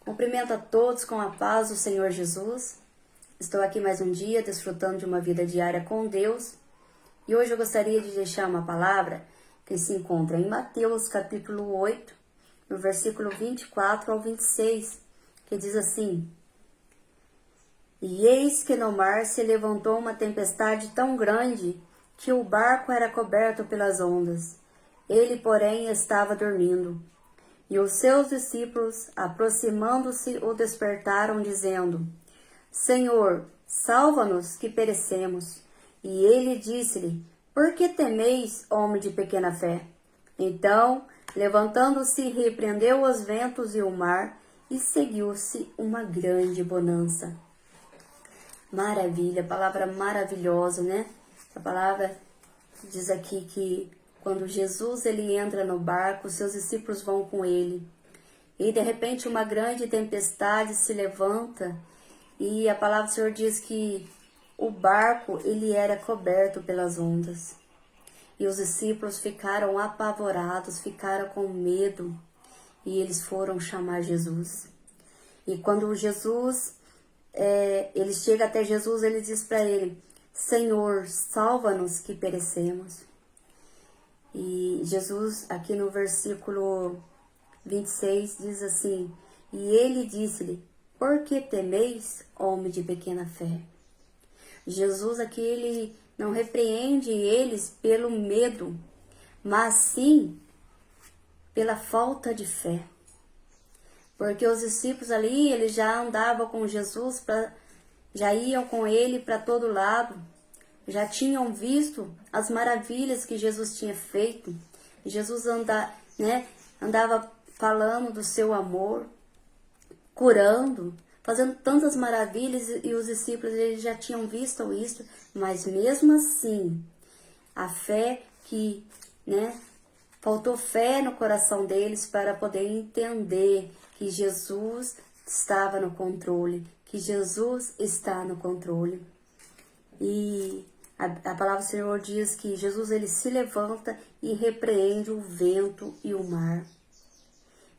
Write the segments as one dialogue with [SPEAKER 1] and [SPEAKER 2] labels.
[SPEAKER 1] Cumprimento a todos com a paz do Senhor Jesus. Estou aqui mais um dia, desfrutando de uma vida diária com Deus. E hoje eu gostaria de deixar uma palavra que se encontra em Mateus capítulo 8, no versículo 24 ao 26, que diz assim: E eis que no mar se levantou uma tempestade tão grande que o barco era coberto pelas ondas. Ele, porém, estava dormindo. E os seus discípulos, aproximando-se, o despertaram, dizendo: Senhor, salva-nos, que perecemos. E ele disse-lhe: Por que temeis, homem de pequena fé? Então, levantando-se, repreendeu os ventos e o mar, e seguiu-se uma grande bonança. Maravilha, palavra maravilhosa, né? A palavra diz aqui que quando Jesus ele entra no barco, seus discípulos vão com ele. E de repente uma grande tempestade se levanta e a palavra do Senhor diz que o barco ele era coberto pelas ondas. E os discípulos ficaram apavorados, ficaram com medo e eles foram chamar Jesus. E quando Jesus, ele chega até Jesus, ele diz para ele: Senhor, salva-nos que perecemos. E Jesus, aqui no versículo 26, diz assim: E ele disse-lhe: Por que temeis, homem de pequena fé? Jesus aqui, ele não repreende eles pelo medo, mas sim pela falta de fé. Porque os discípulos ali, eles já andavam com Jesus, já iam com ele para todo lado. Já tinham visto as maravilhas que Jesus tinha feito. Jesus andava falando do seu amor, curando, fazendo tantas maravilhas, e os discípulos eles já tinham visto isso, mas mesmo assim, a fé que, faltou fé no coração deles para poder entender que Jesus estava no controle, que Jesus está no controle. E a palavra do Senhor diz que Jesus ele se levanta e repreende o vento e o mar.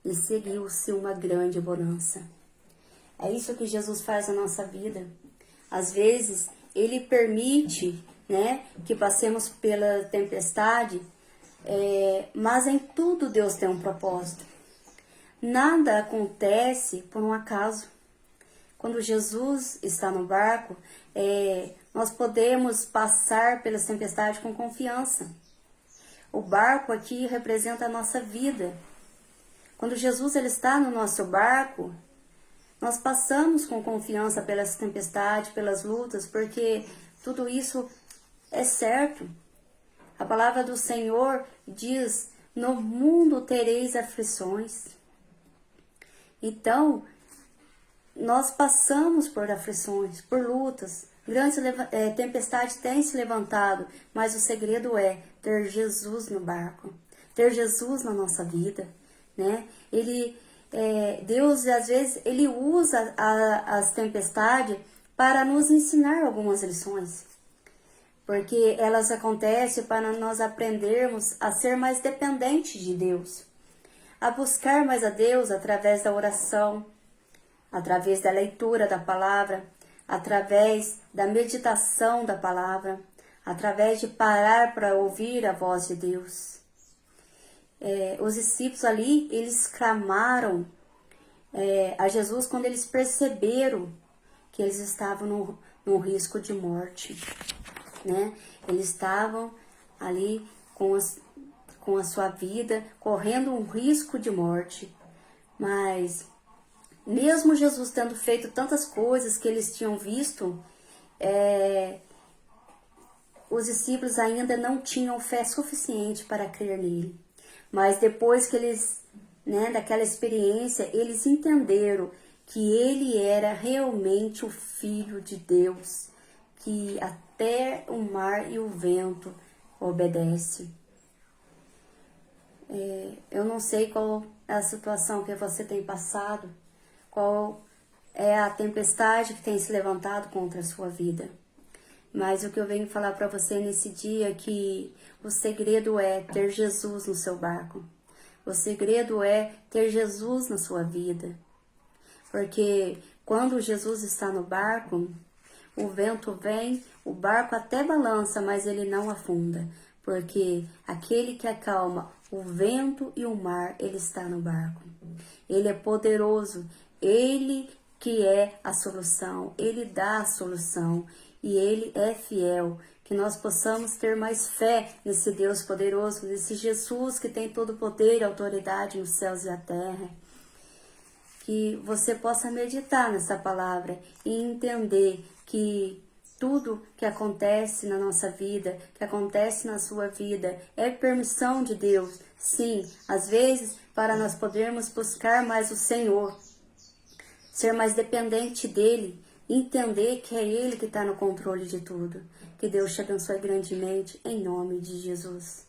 [SPEAKER 1] E seguiu-se uma grande bonança. É isso que Jesus faz na nossa vida. Às vezes, ele permite, que passemos pela tempestade, mas em tudo Deus tem um propósito. Nada acontece por um acaso. Quando Jesus está no barco, nós podemos passar pelas tempestades com confiança. O barco aqui representa a nossa vida. Quando Jesus ele está no nosso barco, nós passamos com confiança pelas tempestades, pelas lutas, porque tudo isso é certo. A palavra do Senhor diz: no mundo tereis aflições. Então, nós passamos por aflições, por lutas. Grandes tempestades têm se levantado, mas o segredo é ter Jesus no barco, ter Jesus na nossa vida, Deus, às vezes, ele usa as tempestades para nos ensinar algumas lições, porque elas acontecem para nós aprendermos a ser mais dependentes de Deus, a buscar mais a Deus através da oração, através da leitura da palavra, através da meditação da palavra, através de parar para ouvir a voz de Deus. Os discípulos ali, eles clamaram a Jesus quando eles perceberam que eles estavam no risco de morte, Eles estavam ali com a sua vida, correndo um risco de morte, mas mesmo Jesus tendo feito tantas coisas que eles tinham visto, os discípulos ainda não tinham fé suficiente para crer nele. Mas depois que eles, daquela experiência, eles entenderam que ele era realmente o Filho de Deus, que até o mar e o vento obedecem. Eu não sei qual é a situação que você tem passado, qual é a tempestade que tem se levantado contra a sua vida. Mas o que eu venho falar para você nesse dia é que o segredo é ter Jesus no seu barco. O segredo é ter Jesus na sua vida. Porque quando Jesus está no barco, o vento vem, o barco até balança, mas ele não afunda. Porque aquele que acalma o vento e o mar, ele está no barco. Ele é poderoso, ele que é a solução, ele dá a solução e ele é fiel. Que nós possamos ter mais fé nesse Deus poderoso, nesse Jesus que tem todo o poder e autoridade nos céus e na terra. Que você possa meditar nessa palavra e entender que tudo que acontece na nossa vida, que acontece na sua vida, é permissão de Deus. Sim, às vezes para nós podermos buscar mais o Senhor, ser mais dependente dEle, entender que é Ele que está no controle de tudo. Que Deus te abençoe grandemente, em nome de Jesus.